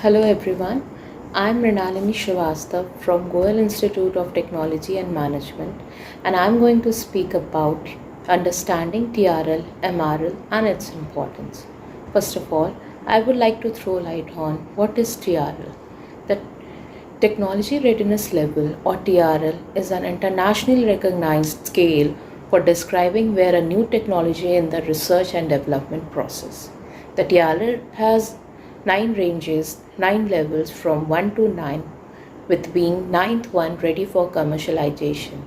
Hello everyone, I am MRINALINI from Goel Institute of Technology and Management, and I am going to speak about understanding TRL, MRL and its importance. First of all, I would like to throw light on what is TRL. The Technology Readiness Level or TRL is an internationally recognized scale for describing where a new technology in the research and development process. The TRL has 9 ranges, 9 levels from 1 to 9, with being ninth one ready for commercialization.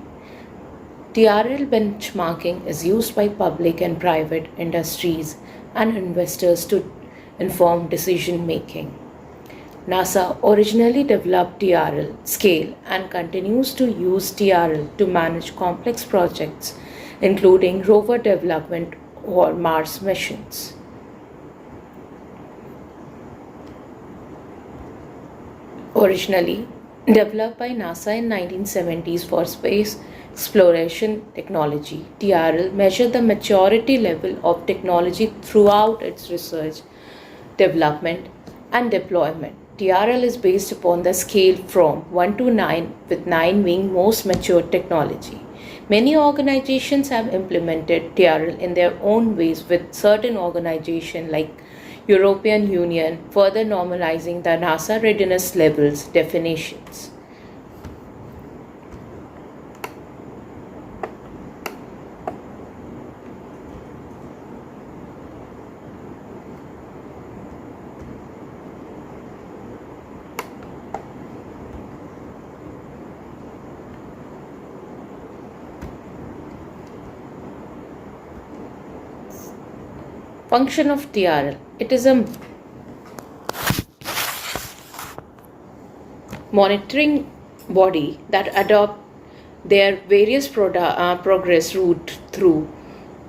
TRL benchmarking is used by public and private industries and investors to inform decision making. NASA originally developed TRL scale and continues to use TRL to manage complex projects, including rover development or Mars missions. Originally developed by NASA in 1970s for space exploration technology, TRL measured the maturity level of technology throughout its research, development, and deployment. TRL is based upon the scale from 1 to 9, with 9 being most mature technology. Many organizations have implemented TRL in their own ways, with certain organizations like European Union further normalizing the NASA readiness levels definitions. Function of TRL. It is a monitoring body that adopt their various progress route through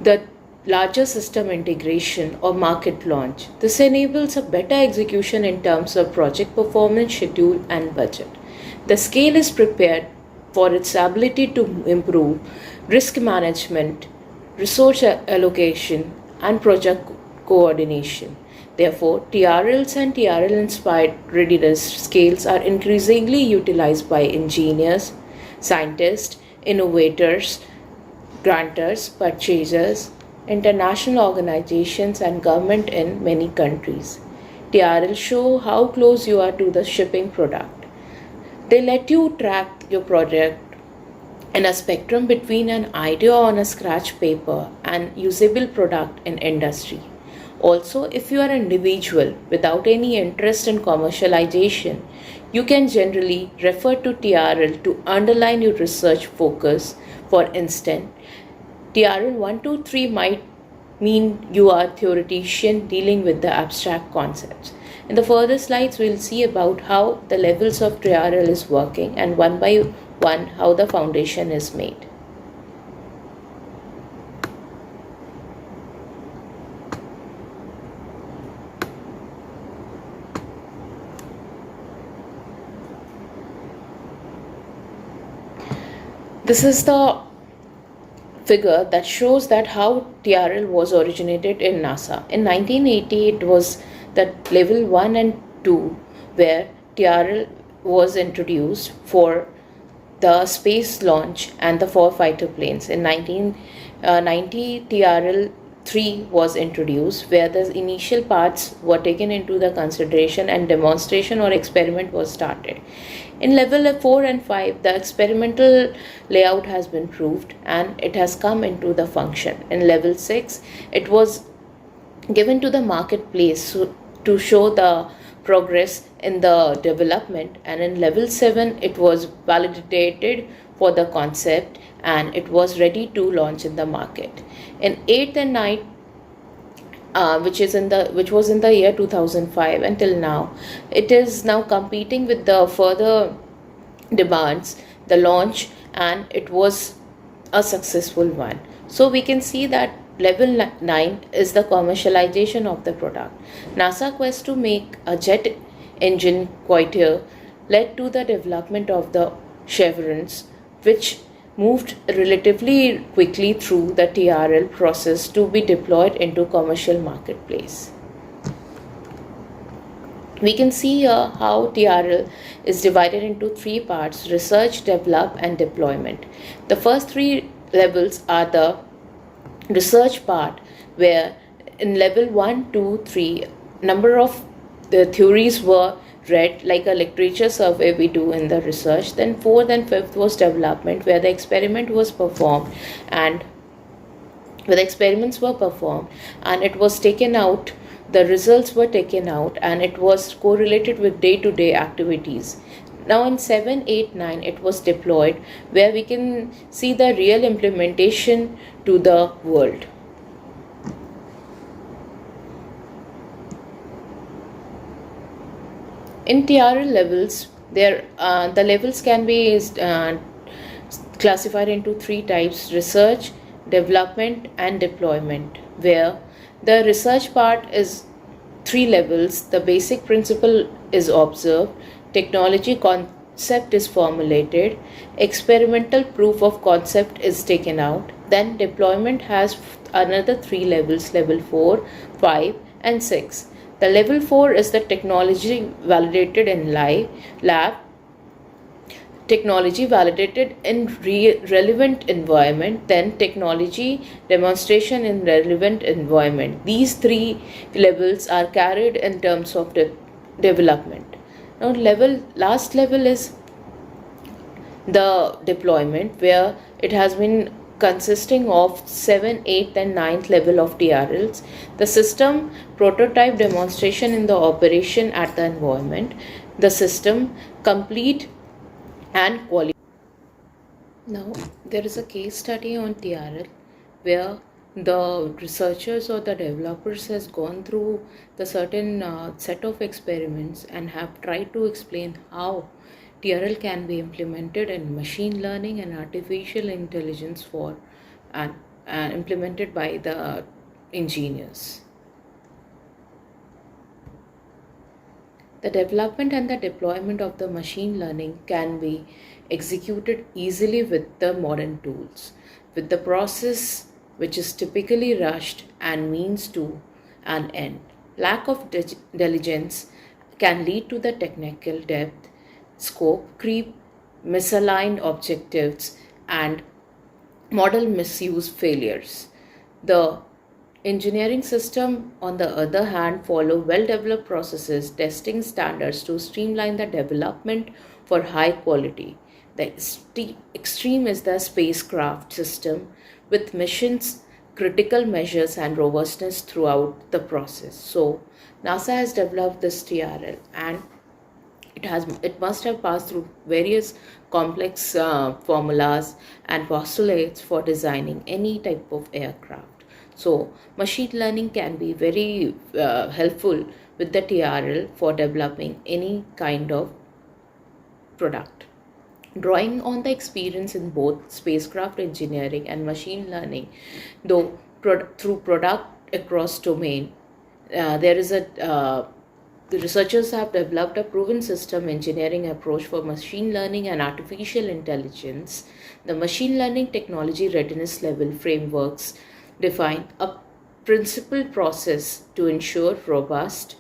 the larger system integration or market launch. This enables a better execution in terms of project performance, schedule, and budget. The scale is prepared for its ability to improve risk management, resource allocation, and project coordination. Therefore, TRLs and TRL inspired readiness scales are increasingly utilized by engineers, scientists, innovators, grantors, purchasers, international organizations, and government in many countries. TRL show how close you are to the shipping product. They let you track your project in a spectrum between an idea on a scratch paper and usable product in industry. Also, if you are an individual without any interest in commercialization, you can generally refer to TRL to underline your research focus. For instance, TRL 123 might mean you are a theoretician dealing with the abstract concepts. In the further slides, we'll see about how the levels of TRL is working and one by one how the foundation is made. This is the figure that shows that how TRL was originated in NASA. In 1980, it was that level 1 and 2 where TRL was introduced for the space launch and the four fighter planes. In 1990, TRL 3 was introduced where the initial parts were taken into the consideration and demonstration or experiment was started. In level 4 and 5, the experimental layout has been proved and it has come into the function. In level 6, it was given to the marketplace to show the progress in the development, and in level 7 it was validated for the concept and it was ready to launch in the market. In 8th and 9th, which was in the year 2005 until now, it is now competing with the further demands, the launch, and it was a successful one. So we can see that level 9 is the commercialization of the product. NASA quest to make a jet engine quieter led to the development of the chevrons, which moved relatively quickly through the TRL process to be deployed into commercial marketplace. We can see here how TRL is divided into three parts: research, develop, and deployment. The first three levels are the research part, where in level 1, 2, 3, number of the theories were read, like a literature survey we do in the research. Then fourth and fifth was development, where the experiment was performed and where the experiments were performed and it was taken out, the results were taken out, and it was correlated with day-to-day activities. Now in 7, 8, 9 it was deployed, where we can see the real implementation to the world. In TRL levels, the levels can be classified into three types: research, development, and deployment, where the research part is three levels. The basic principle is observed, technology concept is formulated, experimental proof of concept is taken out. Then deployment has another three levels: level 4, 5, and 6. The level 4 is the technology validated in lab, technology validated in relevant environment, then technology demonstration in relevant environment. These three levels are carried in terms of development. Now last level is the deployment, where it has been consisting of 7, 8, and 9th level of TRLs. The system prototype demonstration in the operation at the environment, the system complete and quality. Now there is a case study on TRL where the researchers or the developers has gone through the certain set of experiments and have tried to explain how TRL can be implemented in machine learning and artificial intelligence for and implemented by the engineers. The development and the deployment of the machine learning can be executed easily with the modern tools, with the process which is typically rushed and means to an end. Lack of diligence can lead to the technical depth, scope creep, misaligned objectives, and model misuse failures. The engineering system, on the other hand, follow well-developed processes, testing standards to streamline the development for high quality. The extreme is the spacecraft system, with missions, critical measures, and robustness throughout the process. So, NASA has developed this TRL, and it must have passed through various complex formulas and postulates for designing any type of aircraft. So machine learning can be very helpful with the TRL for developing any kind of product. Drawing on the experience in both spacecraft engineering and machine learning, though through product across domain, the researchers have developed a proven system engineering approach for machine learning and artificial intelligence. The machine learning technology readiness level frameworks define a principal process to ensure robust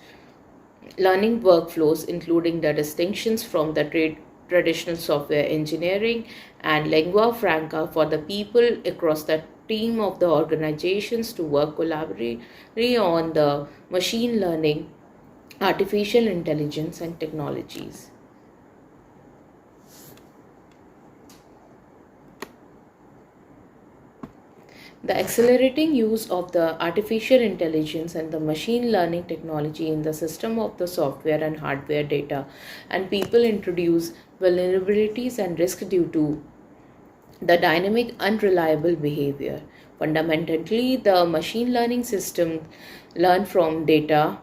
learning workflows, including the distinctions from the traditional software engineering and lingua franca for the people across the team of the organizations to work collaboratively on the machine learning, artificial intelligence, and technologies. The accelerating use of the artificial intelligence and the machine learning technology in the system of the software and hardware data and people introduce vulnerabilities and risk due to the dynamic unreliable behavior. Fundamentally, the machine learning system learn from data,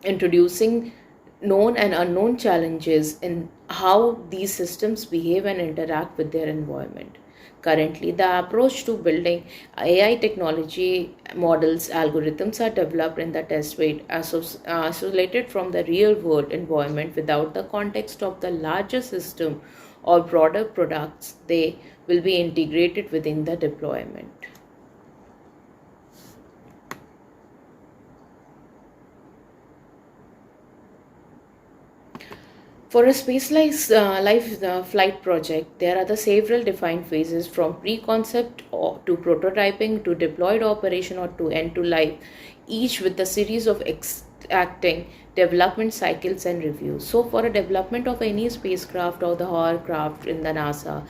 introducing known and unknown challenges in how these systems behave and interact with their environment. Currently, the approach to building AI technology models algorithms are developed in the test bed isolated from the real world environment without the context of the larger system or broader products. They will be integrated within the deployment. For a space life flight project, there are the several defined phases from pre-concept to prototyping to deployed operation or to end to life, each with a series of acting development cycles and reviews. So, for a development of any spacecraft or the hovercraft in NASA,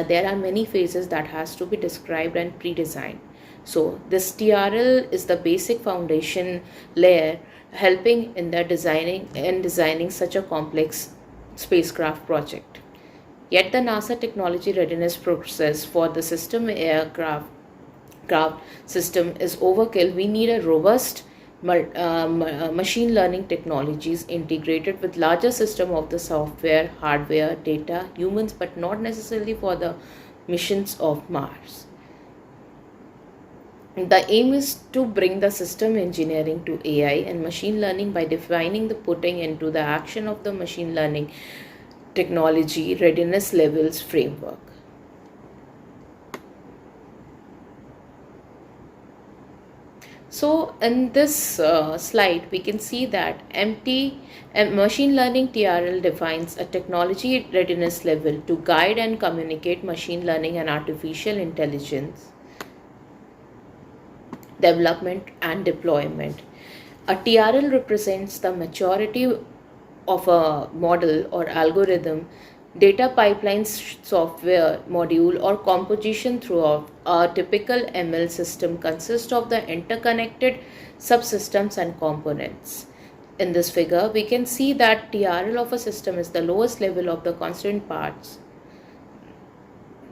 there are many phases that has to be described and pre-designed. So, this TRL is the basic foundation layer helping in designing such a complex spacecraft project. Yet the NASA technology readiness process for the system aircraft craft system is overkill. We need a robust machine learning technologies integrated with larger system of the software, hardware, data, humans, but not necessarily for the missions of Mars. The aim is to bring the system engineering to AI and machine learning by defining the putting into the action of the machine learning technology readiness levels framework. So in this slide, we can see that machine learning TRL defines a technology readiness level to guide and communicate machine learning and artificial intelligence development and deployment. A TRL represents the maturity of a model or algorithm, data pipeline software module or composition throughout. A typical ML system consists of the interconnected subsystems and components. In this figure, we can see that TRL of a system is the lowest level of the constant parts.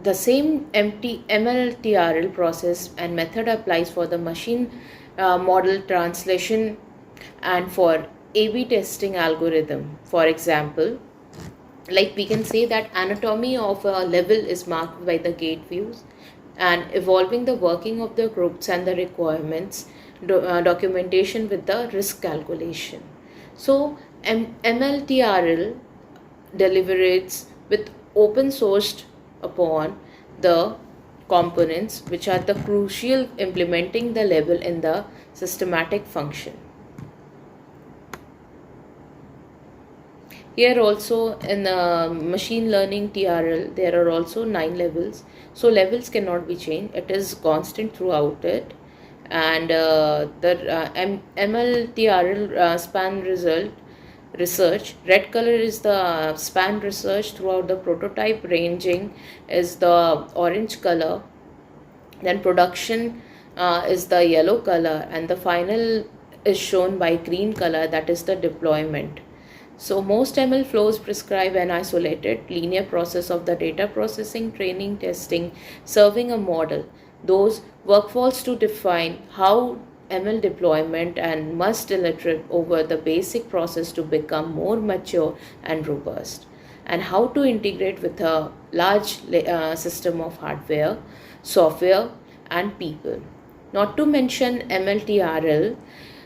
The same MLTRL process and method applies for the machine model translation and for A/B testing algorithm. For example, like we can say that anatomy of a level is marked by the gate views and evolving the working of the groups and the requirements documentation with the risk calculation. So MLTRL deliberates with open sourced upon the components which are the crucial implementing the level in the systematic function. Here also in machine learning TRL there are also 9 levels. So levels cannot be changed. It is constant throughout it. And the MLTRL span result research. Red color is the span research throughout the prototype ranging is the orange color. Then production is the yellow color and the final is shown by green color, that is the deployment. So most ML flows prescribe an isolated linear process of the data processing, training, testing, serving a model. Those workflows to define how ML deployment and must iterate over the basic process to become more mature and robust, and how to integrate with a large system of hardware, software, and people. Not to mention MLTRL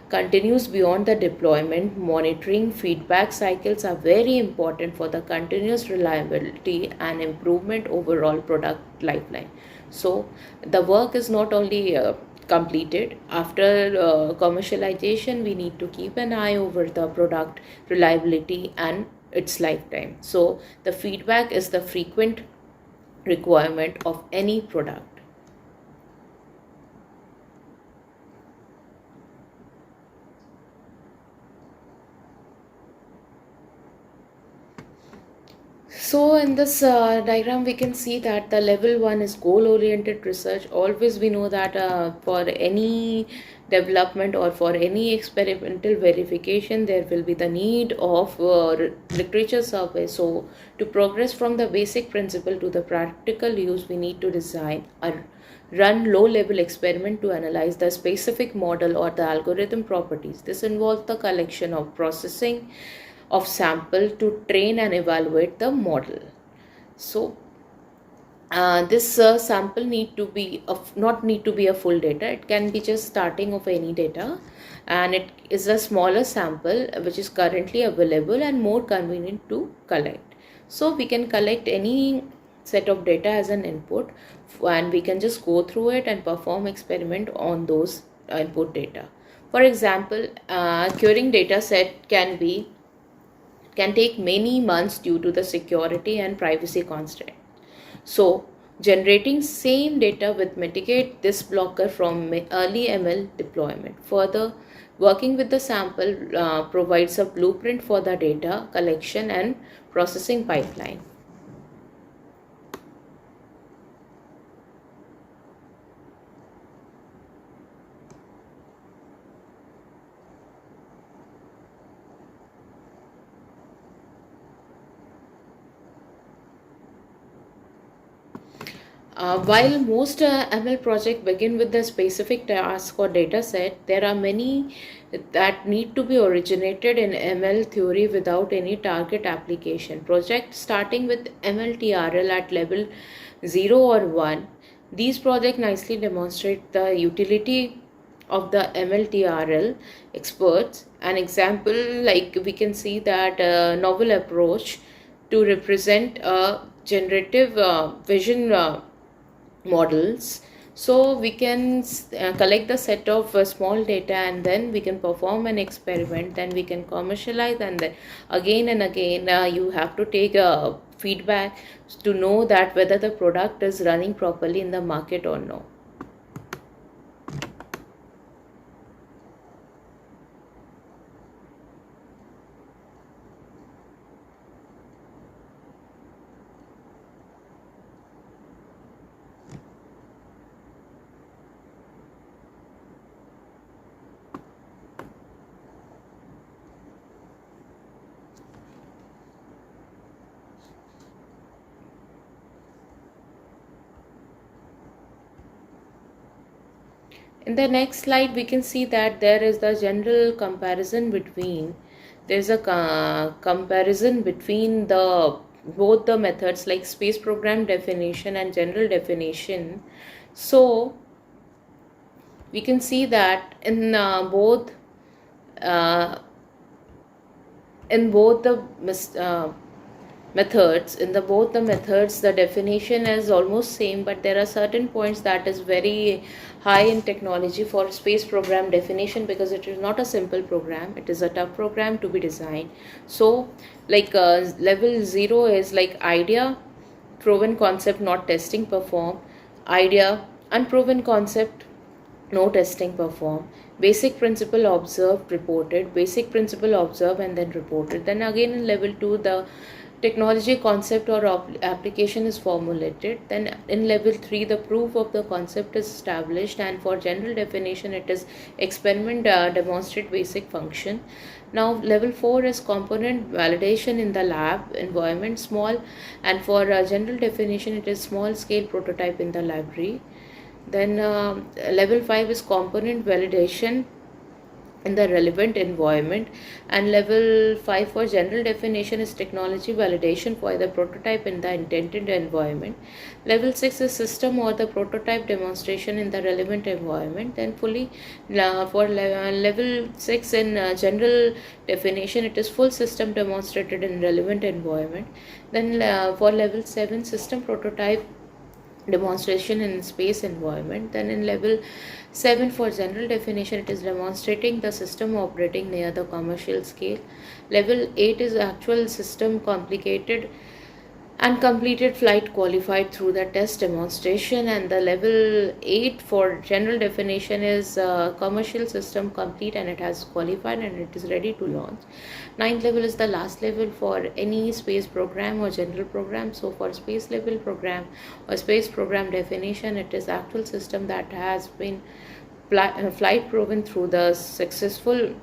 continues beyond the deployment. Monitoring feedback cycles are very important for the continuous reliability and improvement overall product lifeline. So the work is not only completed after commercialization, we need to keep an eye over the product reliability and its lifetime. So the feedback is the frequent requirement of any product. So in this diagram, we can see that the level 1 is goal-oriented research. Always we know that for any development or for any experimental verification, there will be the need of literature survey. So to progress from the basic principle to the practical use, we need to design a run low-level experiment to analyze the specific model or the algorithm properties. This involves the collection of processing of sample to train and evaluate the model. So this sample need to be not need to be a full data. It can be just starting of any data, and it is a smaller sample which is currently available and more convenient to collect. So we can collect any set of data as an input, and we can just go through it and perform experiment on those input data. For example, querying data set can be can take many months due to the security and privacy constraint. So, generating same data with mitigate this blocker from early ML deployment. Further, working with the sample provides a blueprint for the data collection and processing pipeline. While most ML projects begin with the specific task or data set, there are many that need to be originated in ML theory without any target application. Projects starting with MLTRL at level 0 or 1, these projects nicely demonstrate the utility of the MLTRL experts. An example, like we can see that novel approach to represent a generative vision models. So we can collect the set of small data, and then we can perform an experiment, then we can commercialize, and then again and again you have to take a feedback to know that whether the product is running properly in the market or no. In the next slide, we can see that there is the general comparison between, there's a comparison between the both the methods like space program definition and general definition. So we can see that uh, in both the methods, in the both the methods the definition is almost same, but there are certain points that is very high in technology for space program definition, because it is not a simple program, it is a tough program to be designed. So like level 0 is like idea, proven concept, not testing perform, idea, unproven concept, no testing perform, basic principle observed reported, basic principle observed and then reported. Then again in level 2 the technology concept or application is formulated. Then in level 3 the proof of the concept is established, and for general definition it is experiment demonstrate basic function. Now level 4 is component validation in the lab environment small, and for general definition it is small scale prototype in the library. Then level 5 is component validation in the relevant environment, and level 5 for general definition is technology validation for the prototype in the intended environment. Level 6 is system or the prototype demonstration in the relevant environment. Then fully for level 6 in general definition it is full system demonstrated in relevant environment. Then for level 7 system prototype demonstration in space environment. Then in level 7 for general definition it is demonstrating the system operating near the commercial scale. Level 8 is actual system complicated and completed flight qualified through the test demonstration, and the level 8 for general definition is commercial system complete and it has qualified and it is ready to launch. Ninth level is the last level for any space program or general program. So for space level program or space program definition it is actual system that has been flight proven through the successful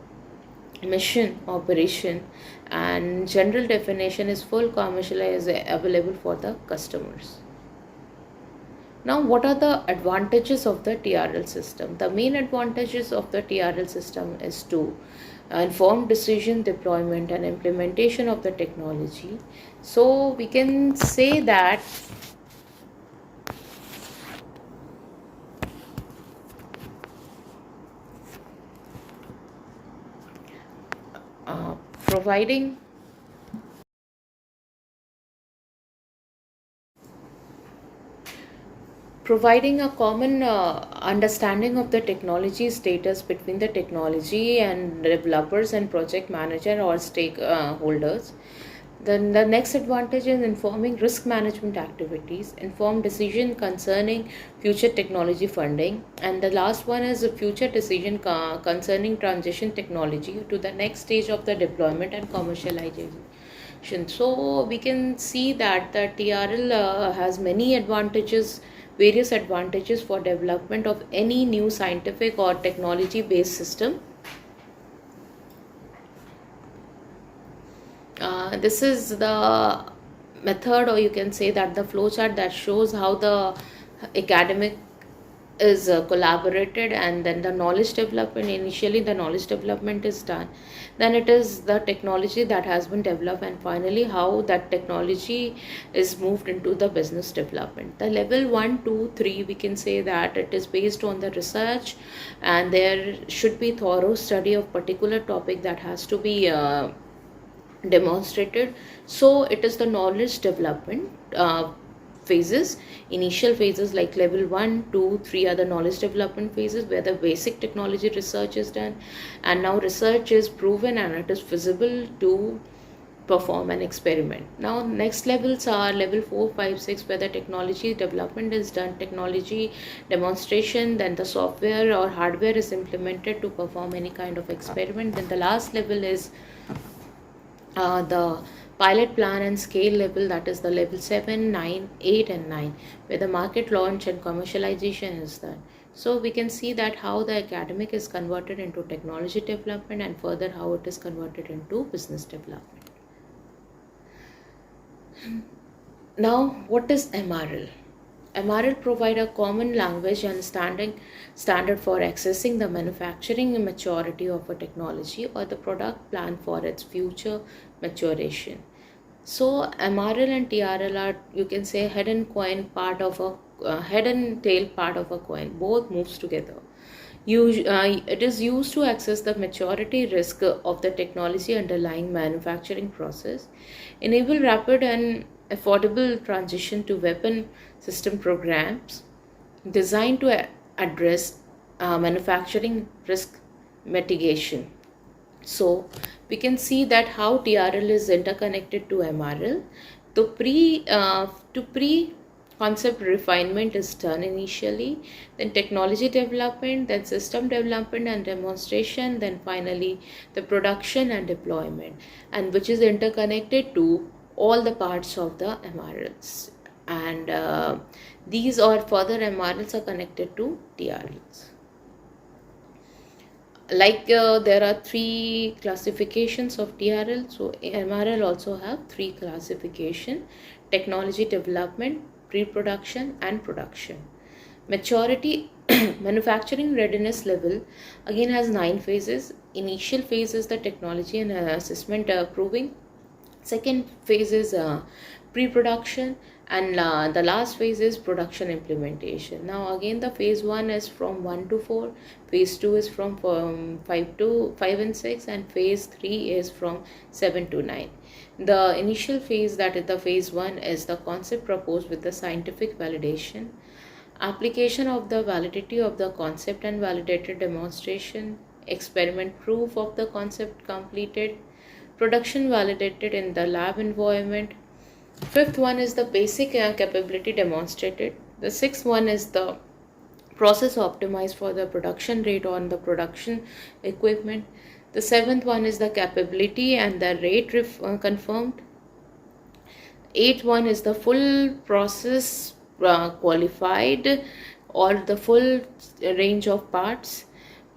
mission operation, and general definition is full commercialized available for the customers. Now what are the advantages of the TRL system? The main advantages of the TRL system is to inform decision deployment and implementation of the technology. So we can say that providing providing a common understanding of the technology status between the technology and developers and project manager or stakeholders. Then the next advantage is informing risk management activities, inform decision concerning future technology funding, and the last one is a future decision concerning transition technology to the next stage of the deployment and commercialization. So we can see that the TRL has many advantages, various advantages for development of any new scientific or technology based system. This is the method, or you can say that the flowchart that shows how the academic is collaborated, and then the knowledge development. Initially the knowledge development is done, then it is the technology that has been developed, and finally how that technology is moved into the business development. The level 1, 2, 3, we can say that it is based on the research, and there should be thorough study of particular topic that has to be demonstrated. So it is the knowledge development phases. Initial phases like level 1, 2, 3 are the knowledge development phases where the basic technology research is done, and now research is proven and it is feasible to perform an experiment. Now next levels are level 4, 5, 6 where the technology development is done, technology demonstration, then the software or hardware is implemented to perform any kind of experiment. Then the last level is the pilot plan and scale level, that is the level 7, 9, 8 and 9 where the market launch and commercialization is done. So we can see that how the academic is converted into technology development, and further how it is converted into business development. Now what is MRL? MRL provide a common language and standard for accessing the manufacturing maturity of a technology or the product plan for its future maturation. So MRL and TRL are, you can say, head and tail part of a coin. Both moves together. It is used to access the maturity risk of the technology underlying manufacturing process, enable rapid and affordable transition to weapon system programs designed to address manufacturing risk mitigation. So we can see that how TRL is interconnected to MRL. To pre concept refinement is done initially, then technology development, then system development and demonstration, then finally the production and deployment, and which is interconnected to all the parts of the MRLs, and these or further MRLs are connected to TRLs. Like there are 3 classifications of TRL, so MRL also have 3 classification: technology development, pre-production and production. Maturity manufacturing readiness level again has 9 phases. Initial phase is the technology and assessment proving. Second phase is pre-production, and the last phase is production implementation. Now again the phase 1 is from 1 to 4, phase 2 is from 5 and 6, and phase 3 is from 7 to 9. The initial phase, that is the phase 1, is the concept proposed with the scientific validation, application of the validity of the concept and validated demonstration, experiment proof of the concept completed, production validated in the lab environment. Fifth one is the basic capability demonstrated. The sixth one is the process optimized for the production rate on the production equipment. The seventh one is the capability and the rate confirmed. Eighth one is the full process qualified, or the full range of parts.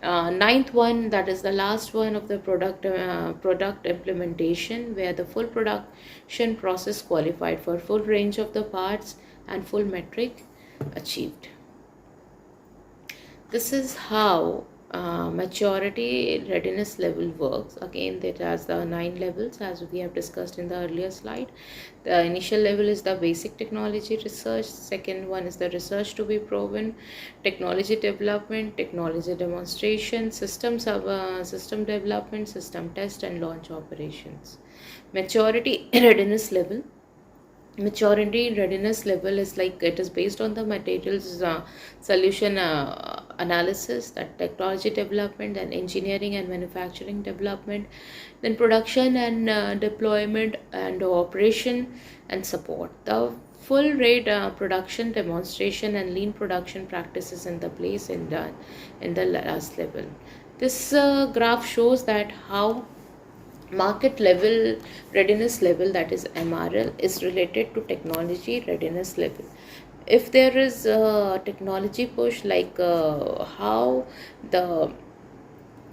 Ninth one, that is the last one of the product implementation, where the full production process qualified for full range of the parts and full metric achieved. This is how maturity readiness level works. Again, that has the 9 levels as we have discussed in the earlier slide. The initial level is the basic technology research. Second one is the research to be proven, technology development, technology demonstration, system development, system test and launch operations. Maturity readiness level Maturity readiness level is like it is based on the materials solution analysis, that technology development and engineering and manufacturing development, then production and deployment and operation and support. The full rate production demonstration and lean production practices in the place in the last level. This graph shows that how market level readiness level, that is MRL, is related to technology readiness level. If there is a technology push, like how the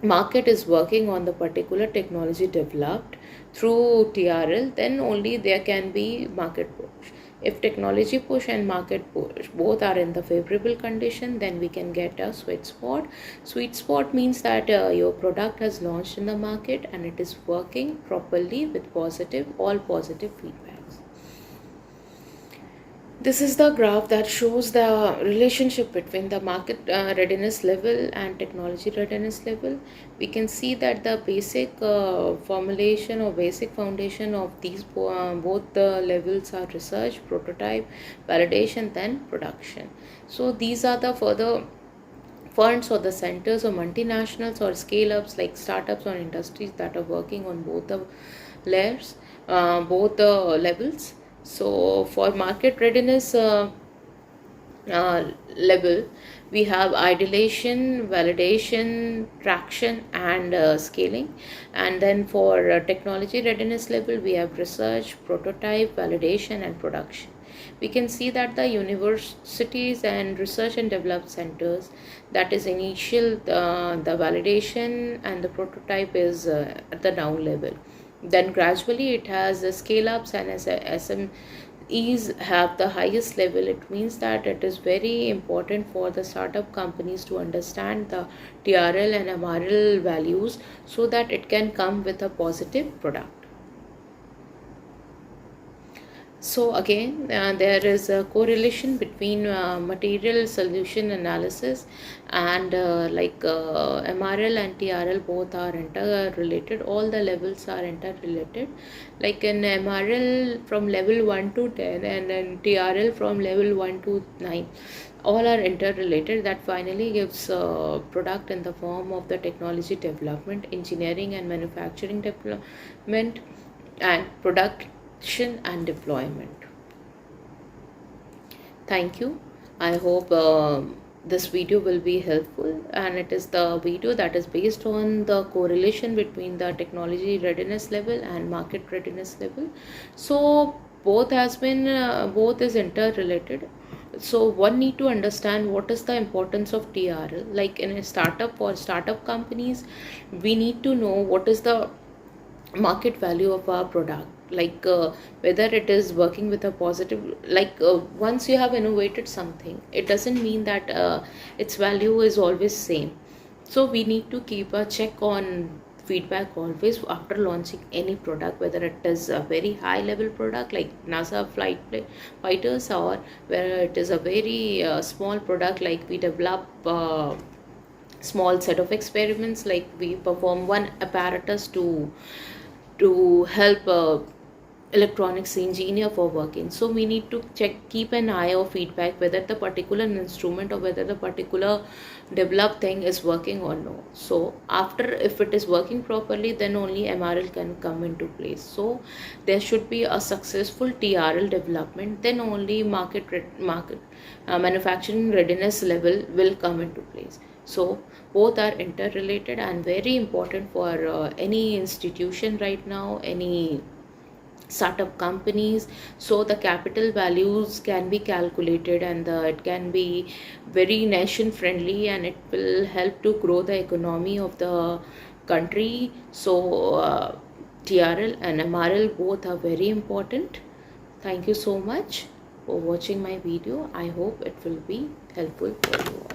market is working on the particular technology developed through TRL, then only there can be market push. If technology push and market push both are in the favorable condition, then we can get a sweet spot. Sweet spot means that your product has launched in the market and it is working properly with all positive feedbacks. This is the graph that shows the relationship between the market readiness level and technology readiness level. We can see that the basic formulation or basic foundation of these both the levels are research, prototype, validation, then production. So these are the further funds or the centers or multinationals or scale ups like startups or industries that are working on both the layers, both the levels. So for market readiness level, we have ideation, validation, traction, and scaling. And then for technology readiness level, we have research, prototype, validation, and production. We can see that the universities and research and development centers, that is initial, the validation and the prototype is at the down level. Then gradually it has scale ups, and as SMEs have the highest level. It means that it is very important for the startup companies to understand the TRL and MRL values so that it can come with a positive product. So again, there is a correlation between material solution analysis and MRL and TRL both are interrelated. All the levels are interrelated. Like in MRL from level 1 to 10 and then TRL from level 1 to 9. All are interrelated. That finally gives a product in the form of the technology development, engineering and manufacturing development, and production and deployment. Thank you. I hope this video will be helpful, and it is the video that is based on the correlation between the technology readiness level and market readiness level. So both is interrelated. So one need to understand what is the importance of TRL. Like in a startup or startup companies, we need to know what is the market value of our product, like whether it is working with a positive, like once you have innovated something, it doesn't mean that its value is always same. So we need to keep a check on feedback always after launching any product, whether it is a very high level product like NASA fighters, or whether it is a very small product like we develop small set of experiments, like we perform one apparatus to help electronics engineer for working. So we need to keep an eye of feedback whether the particular instrument or whether the particular developed thing is working or no. So after, if it is working properly, then only MRL can come into place. So there should be a successful TRL development, then only manufacturing readiness level will come into place. So both are interrelated and very important for any institution right now, any startup companies. So the capital values can be calculated, and it can be very nation friendly, and it will help to grow the economy of the country. So TRL and MRL both are very important. Thank you so much for watching my video. I hope it will be helpful for you all.